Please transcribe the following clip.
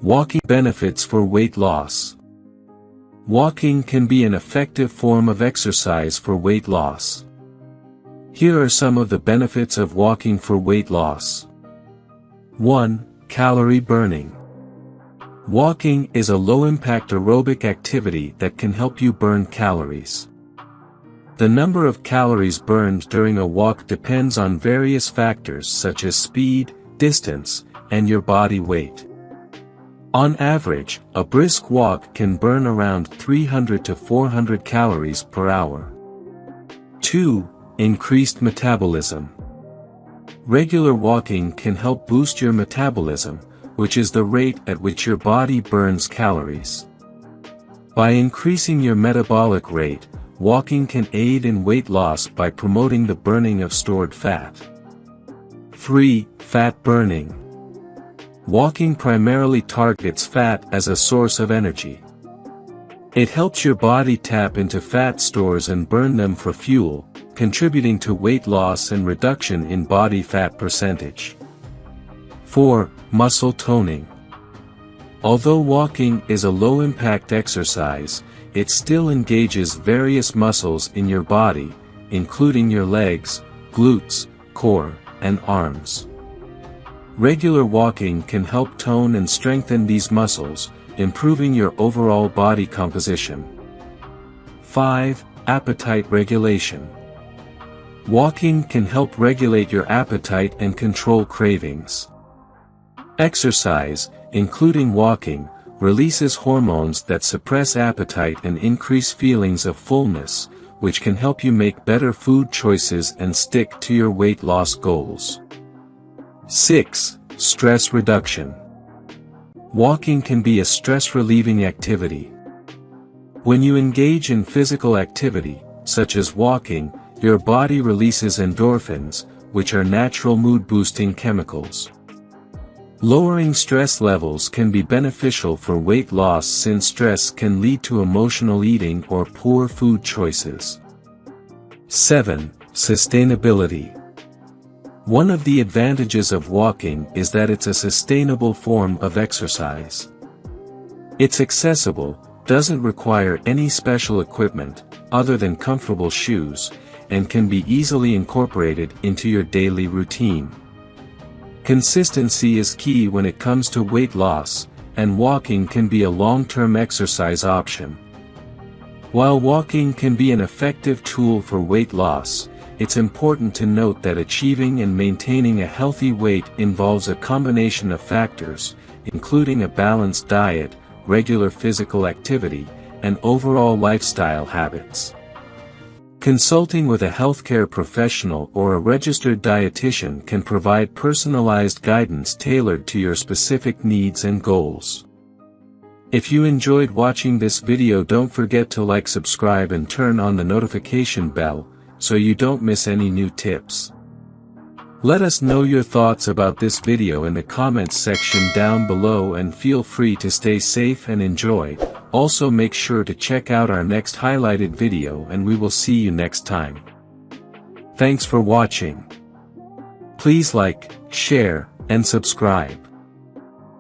Walking benefits for weight loss. Walking can be an effective form of exercise for weight loss. Here are some of the benefits of walking for weight loss. 1. Calorie burning. Walking is a low-impact aerobic activity that can help you burn calories. The number of calories burned during a walk depends on various factors such as speed, distance, and your body weight. On average, a brisk walk can burn around 300 to 400 calories per hour. 2. Increased metabolism. Regular walking can help boost your metabolism, which is the rate at which your body burns calories. By increasing your metabolic rate, walking can aid in weight loss by promoting the burning of stored fat. 3. Fat burning. Walking primarily targets fat as a source of energy. It helps your body tap into fat stores and burn them for fuel, contributing to weight loss and reduction in body fat percentage. 4. Muscle toning. Although walking is a low-impact exercise, it still engages various muscles in your body, including your legs, glutes, core, and arms. Regular walking can help tone and strengthen these muscles, improving your overall body composition. 5. Appetite regulation. Walking can help regulate your appetite and control cravings. Exercise, including walking, releases hormones that suppress appetite and increase feelings of fullness, which can help you make better food choices and stick to your weight loss goals. 6. Stress reduction. Walking can be a stress-relieving activity. When you engage in physical activity, such as walking, your body releases endorphins, which are natural mood-boosting chemicals. Lowering stress levels can be beneficial for weight loss since stress can lead to emotional eating or poor food choices. 7. Sustainability. One of the advantages of walking is that it's a sustainable form of exercise. It's accessible, doesn't require any special equipment, other than comfortable shoes, and can be easily incorporated into your daily routine. Consistency is key when it comes to weight loss, and walking can be a long-term exercise option. While walking can be an effective tool for weight loss, it's important to note that achieving and maintaining a healthy weight involves a combination of factors, including a balanced diet, regular physical activity, and overall lifestyle habits. Consulting with a healthcare professional or a registered dietitian can provide personalized guidance tailored to your specific needs and goals. If you enjoyed watching this video, don't forget to like, subscribe, and turn on the notification bell, so you don't miss any new tips. Let us know your thoughts about this video in the comments section down below, and feel free to stay safe and enjoy. Also make sure to check out our next highlighted video, and we will see you next time. Thanks for watching. Please like, share, and subscribe.